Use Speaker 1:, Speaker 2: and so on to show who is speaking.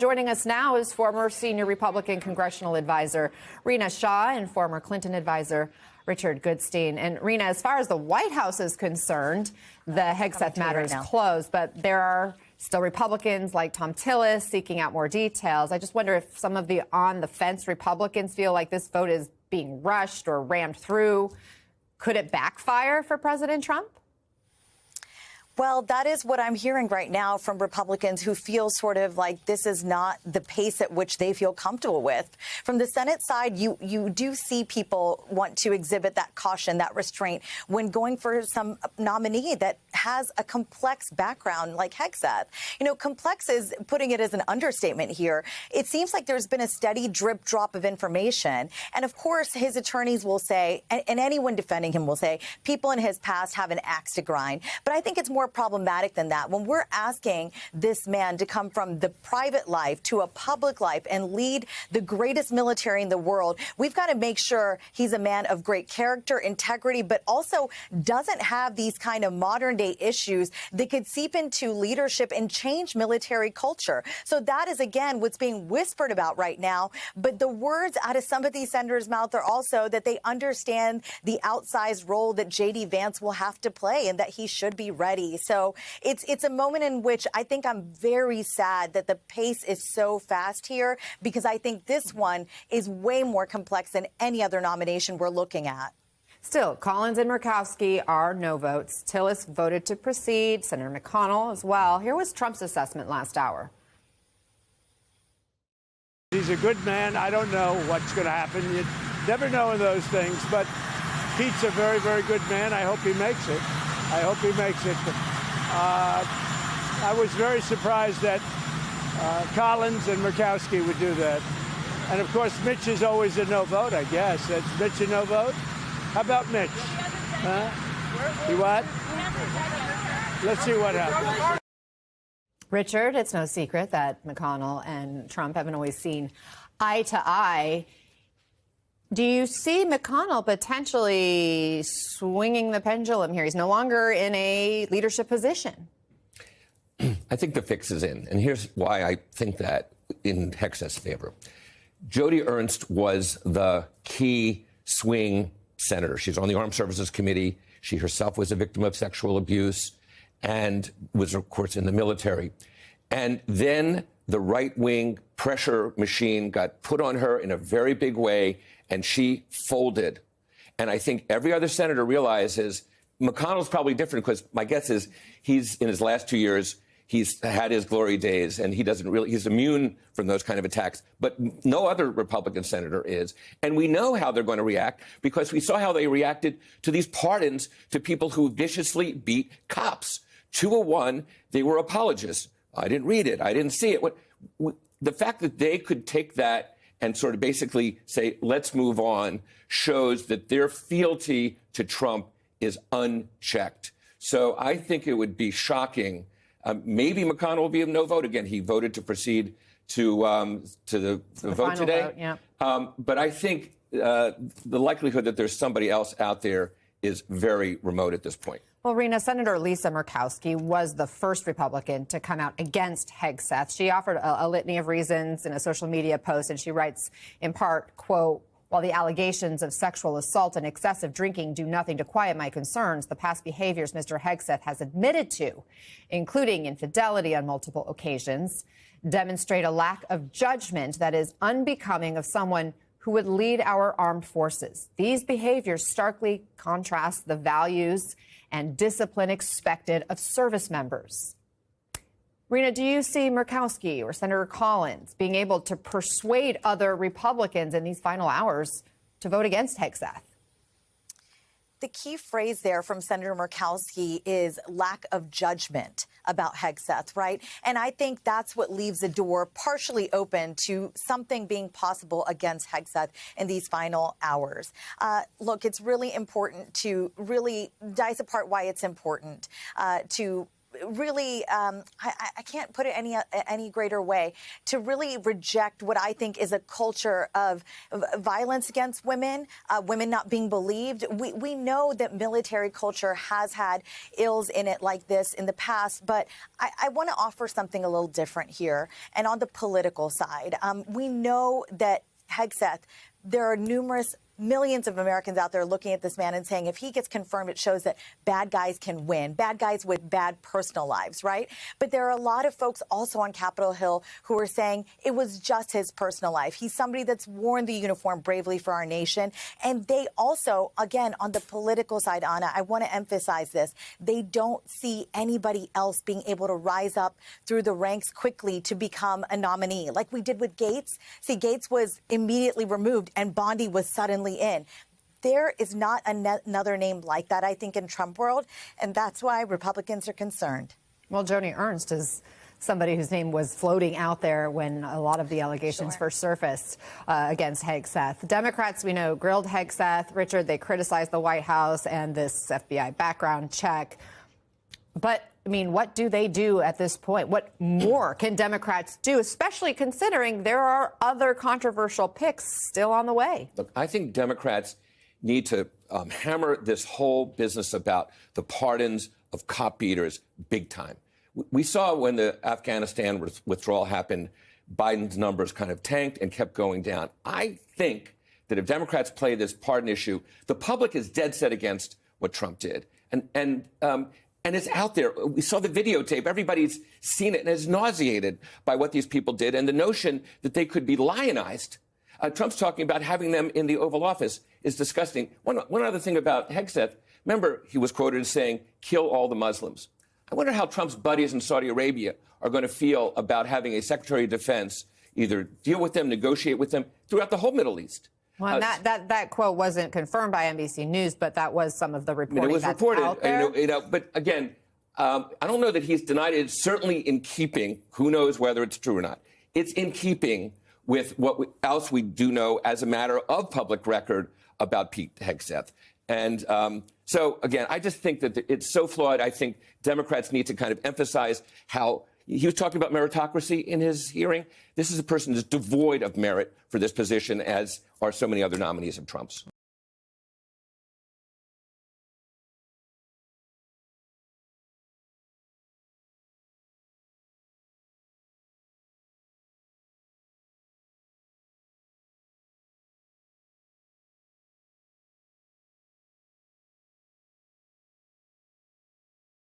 Speaker 1: Joining us now is former senior Republican congressional advisor Rina Shah and former Clinton advisor Richard Goodstein. And Rina, as far as the White House is concerned, the Hegseth matter is closed, but there are still Republicans like Thom Tillis seeking out more details. I just wonder if some of the on-the-fence Republicans feel like this vote is being rushed or rammed through. Could it backfire for President Trump?
Speaker 2: Well, that is what I'm hearing right now from Republicans who feel sort of like this is not the pace at which they feel comfortable with. From the Senate side, you do see people want to exhibit that caution, that restraint when going for some nominee that has a complex background like Hegseth. You know, complex is putting it as an understatement here. It seems like there's been a steady drip drop of information. And of course, his attorneys will say, and anyone defending him will say, people in his past have an axe to grind. But I think it's more problematic than that. When we're asking this man to come from the private life to a public life and lead the greatest military in the world, we've got to make sure he's a man of great character, integrity, but also doesn't have these kind of modern day issues that could seep into leadership and change military culture. So that is, again, what's being whispered about right now. But the words out of some of these senators' mouth are also that they understand the outsized role that J.D. Vance will have to play and that he should be ready. So it's a moment in which I think I'm very sad that the pace is so fast here, because I think this one is way more complex than any other nomination we're looking at.
Speaker 1: Still, Collins and Murkowski are no votes. Tillis voted to proceed, Senator McConnell as well. Here was Trump's assessment last hour.
Speaker 3: He's a good man. I don't know what's going to happen. You never know in those things, but Pete's a very, very good man. I hope he makes it. I hope he makes it. I was very surprised that Collins and Murkowski would do that. And, of course, Mitch is always a no vote, I guess. That's Mitch a no vote? How about Mitch? Huh? You what? Let's see what happens.
Speaker 1: Richard, it's no secret that McConnell and Trump haven't always seen eye to eye. Do you see McConnell potentially swinging the pendulum here? He's no longer in a leadership position.
Speaker 4: I think the fix is in. And here's why I think that in Hegseth's favor. Joni Ernst was the key swing senator. She's on the Armed Services Committee. She herself was a victim of sexual abuse and was, of course, in the military. And then the right-wing pressure machine got put on her in a very big way, and she folded. And I think every other senator realizes McConnell's probably different, because my guess is he's in his last 2 years, he's had his glory days, and he's immune from those kind of attacks. But no other Republican senator is. And we know how they're going to react, because we saw how they reacted to these pardons to people who viciously beat cops. 201, they were apologists. I didn't read it. I didn't see it. The fact that they could take that and sort of basically say, let's move on, shows that their fealty to Trump is unchecked. So I think it would be shocking. Maybe McConnell will be a no vote. Again, he voted to proceed to the vote today.
Speaker 1: Vote, yeah.
Speaker 4: But I think the likelihood that there's somebody else out there is very remote at this point.
Speaker 1: Well, Rina, Senator Lisa Murkowski was the first Republican to come out against Hegseth. She offered a litany of reasons in a social media post, and she writes, in part, quote, "While the allegations of sexual assault and excessive drinking do nothing to quiet my concerns, the past behaviors Mr. Hegseth has admitted to, including infidelity on multiple occasions, demonstrate a lack of judgment that is unbecoming of someone who would lead our armed forces. These behaviors starkly contrast the values and discipline expected of service members." Rina, do you see Murkowski or Senator Collins being able to persuade other Republicans in these final hours to vote against Hegseth?
Speaker 2: The key phrase there from Senator Murkowski is lack of judgment about Hegseth, right? And I think that's what leaves the door partially open to something being possible against Hegseth in these final hours. Look, it's really important to really dice apart why it's important to really, I can't put it any greater way, to really reject what I think is a culture of violence against women, women not being believed. We know that military culture has had ills in it like this in the past, but I want to offer something a little different here. And on the political side, we know that Hegseth, there are numerous millions of Americans out there looking at this man and saying, if he gets confirmed, it shows that bad guys can win, bad guys with bad personal lives, right? But there are a lot of folks also on Capitol Hill who are saying it was just his personal life. He's somebody that's worn the uniform bravely for our nation. And they also, again, on the political side, Ana, I want to emphasize this. They don't see anybody else being able to rise up through the ranks quickly to become a nominee, like we did with Gates. See, Gates was immediately removed and Bondi was suddenly in. There is not another name like that, I think, in Trump world, and that's why Republicans are concerned.
Speaker 1: Well, Joni Ernst is somebody whose name was floating out there when a lot of the allegations first surfaced against Hegseth. Democrats, we know, grilled Hegseth. Richard, they criticized the White House and this FBI background check. But, I mean, what do they do at this point? What more can Democrats do, especially considering there are other controversial picks still on the way?
Speaker 4: Look, I think Democrats need to hammer this whole business about the pardons of cop beaters big time. We saw when the Afghanistan withdrawal happened, Biden's numbers kind of tanked and kept going down. I think that if Democrats play this pardon issue, the public is dead set against what Trump did. And it's out there. We saw the videotape. Everybody's seen it and is nauseated by what these people did. And the notion that they could be lionized. Trump's talking about having them in the Oval Office is disgusting. One other thing about Hegseth, remember, he was quoted as saying, kill all the Muslims. I wonder how Trump's buddies in Saudi Arabia are going to feel about having a Secretary of Defense either deal with them, negotiate with them throughout the whole Middle East.
Speaker 1: Well, that quote wasn't confirmed by NBC News, but that was some of the reporting
Speaker 4: it was
Speaker 1: that's
Speaker 4: reported,
Speaker 1: out there.
Speaker 4: But again, I don't know that he's denied it. It's certainly in keeping. Who knows whether it's true or not? It's in keeping with what else we do know as a matter of public record about Pete Hegseth. And so, again, I just think that it's so flawed. I think Democrats need to kind of emphasize how he was talking about meritocracy in his hearing. This is a person who's devoid of merit for this position, as are so many other nominees of Trump's.